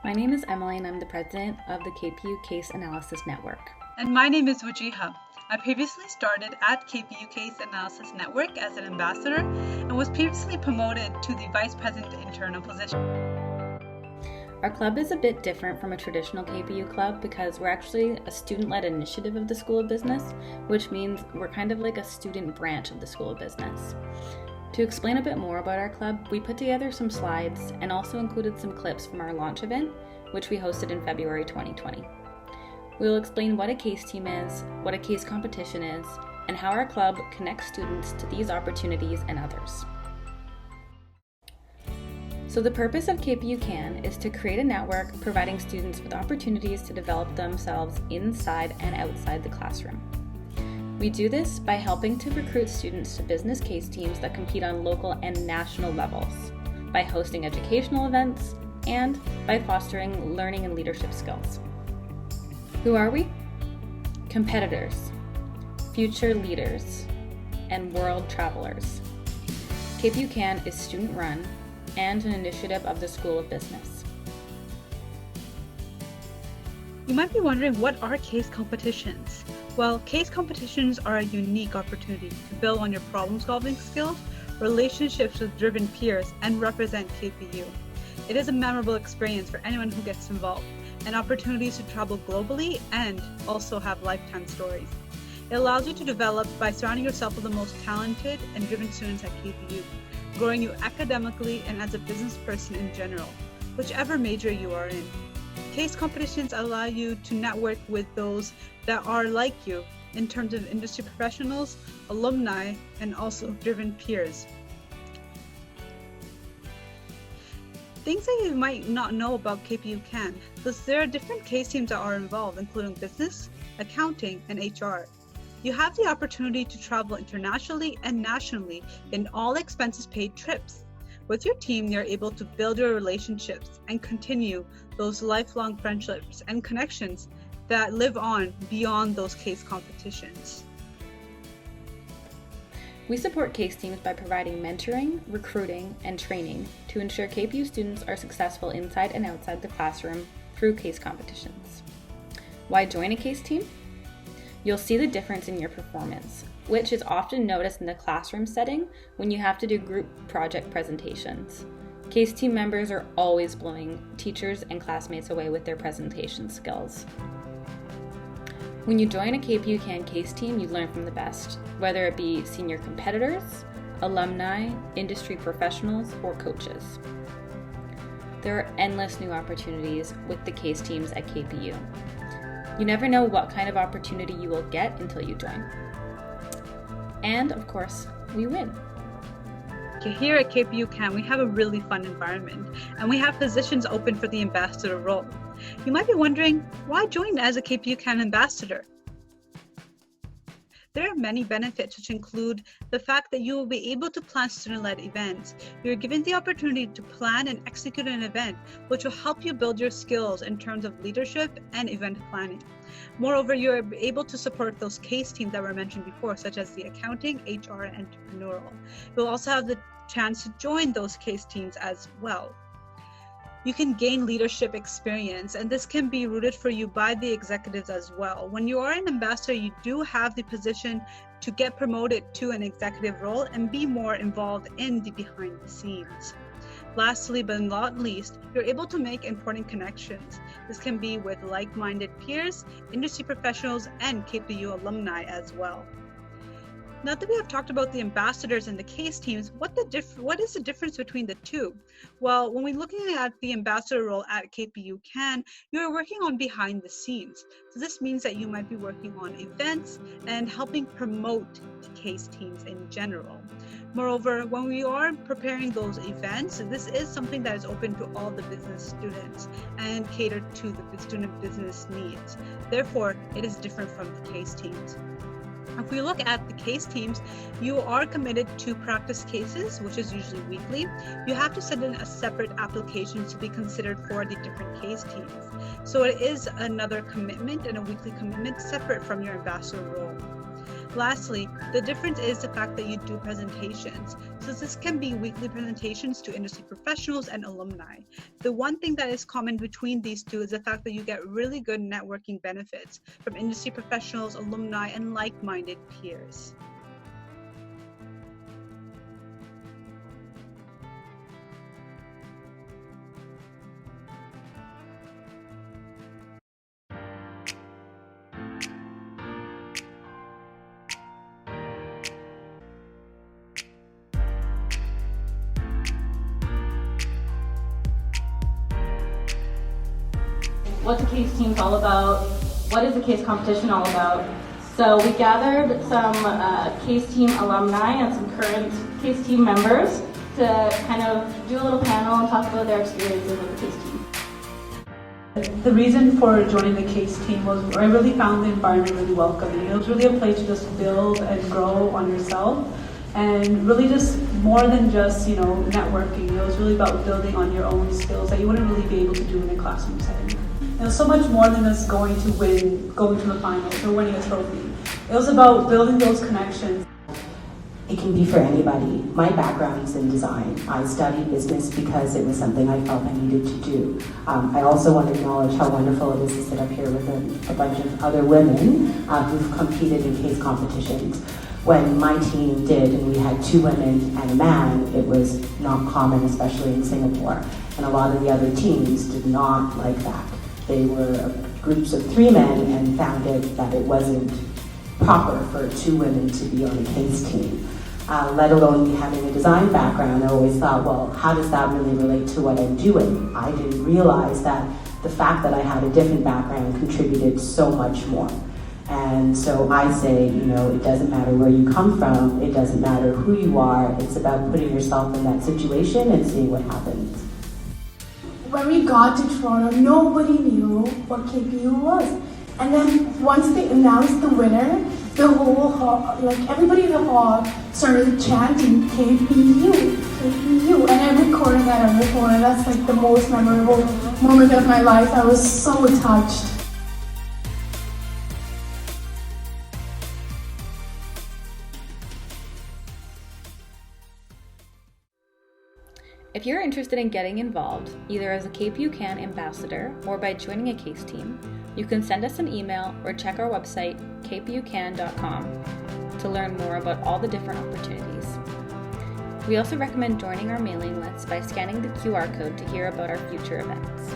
My name is Emily and I'm the president of the KPU Case Analysis Network. And my name is Wajiha. I previously started at KPU Case Analysis Network as an ambassador and was previously promoted to the vice president internal position. Our club is a bit different from a traditional KPU club because we're actually a student-led initiative of the School of Business, which means we're kind of like a student branch of the School of Business. To explain a bit more about our club, we put together some slides and also included some clips from our launch event, which we hosted in February 2020. We will explain what a case team is, what a case competition is, and how our club connects students to these opportunities and others. So the purpose of KPUCAN is to create a network providing students with opportunities to develop themselves inside and outside the classroom. We do this by helping to recruit students to business case teams that compete on local and national levels, by hosting educational events, and by fostering learning and leadership skills. Who are we? Competitors, future leaders, and world travelers. KPUCAN is student-run and an initiative of the School of Business. You might be wondering, what are case competitions? Well, case competitions are a unique opportunity to build on your problem-solving skills, relationships with driven peers, and represent KPU. It is a memorable experience for anyone who gets involved, and opportunities to travel globally and also have lifetime stories. It allows you to develop by surrounding yourself with the most talented and driven students at KPU, growing you academically and as a business person in general, whichever major you are in. Case competitions allow you to network with those that are like you in terms of industry professionals, alumni, and also driven peers. Things that you might not know about KPUCAN, because there are different case teams that are involved, including business, accounting, and HR. You have the opportunity to travel internationally and nationally in all expenses paid trips. With your team, you're able to build your relationships and continue those lifelong friendships and connections that live on beyond those case competitions. We support case teams by providing mentoring, recruiting, and training to ensure KPU students are successful inside and outside the classroom through case competitions. Why join a case team? You'll see the difference in your performance, which is often noticed in the classroom setting when you have to do group project presentations. Case team members are always blowing teachers and classmates away with their presentation skills. When you join a KPUCAN case team, you learn from the best, whether it be senior competitors, alumni, industry professionals, or coaches. There are endless new opportunities with the case teams at KPU. You never know what kind of opportunity you will get until you join. And of course, we win. Here at KPUCAN, we have a really fun environment, and we have positions open for the ambassador role. You might be wondering, why join as a KPUCAN ambassador? There are many benefits, which include the fact that you will be able to plan student-led events. You're given the opportunity to plan and execute an event, which will help you build your skills in terms of leadership and event planning. Moreover, you're able to support those case teams that were mentioned before, such as the accounting, HR, and entrepreneurial. You'll also have the chance to join those case teams as well. You can gain leadership experience, and this can be rooted for you by the executives as well. When you are an ambassador, you do have the position to get promoted to an executive role and be more involved in the behind the scenes. Lastly, but not least, you're able to make important connections. This can be with like-minded peers, industry professionals, and KPU alumni as well. Now that we have talked about the ambassadors and the case teams, what is the difference between the two? Well, when we're looking at the ambassador role at KPUCAN, you're working on behind the scenes. So this means that you might be working on events and helping promote the case teams in general. Moreover, when we are preparing those events, this is something that is open to all the business students and catered to the student business needs. Therefore, it is different from the case teams. If we look at the case teams, you are committed to practice cases, which is usually weekly. You have to send in a separate application to be considered for the different case teams. So it is another commitment and a weekly commitment separate from your ambassador role. Lastly, the difference is the fact that you do presentations. So this can be weekly presentations to industry professionals and alumni. The one thing that is common between these two is the fact that you get really good networking benefits from industry professionals, alumni, and like-minded peers. What's a case team all about? What is the case competition all about? So we gathered some case team alumni and some current case team members to kind of do a little panel and talk about their experiences with the case team. The reason for joining the case team was I really found the environment really welcoming. It was really a place to just build and grow on yourself, and really just more than just, networking. It was really about building on your own skills that you wouldn't really be able to do in a classroom setting. It was so much more than just going to the finals or winning a trophy. It was about building those connections. It can be for anybody. My background's in design. I studied business because it was something I felt I needed to do. I also want to acknowledge how wonderful it is to sit up here with a bunch of other women who've competed in case competitions. When my team did, and we had 2 women and a man, it was not common, especially in Singapore. And a lot of the other teams did not like that. They were groups of 3 men and found that it wasn't proper for 2 women to be on a case team. Let alone me having a design background. I always thought, well, how does that really relate to what I'm doing? I didn't realize that the fact that I had a different background contributed so much more. And so I say, it doesn't matter where you come from, it doesn't matter who you are, it's about putting yourself in that situation and seeing what happens. When we got to Toronto, nobody knew what KPU was. And then once they announced the winner, the whole hall, everybody in the hall started chanting KPU, KPU, and every corner that every corner. That's the most memorable moment of my life. I was so touched. If you're interested in getting involved, either as a KPUCAN ambassador or by joining a case team, you can send us an email or check our website, KPUCAN.com, to learn more about all the different opportunities. We also recommend joining our mailing list by scanning the QR code to hear about our future events.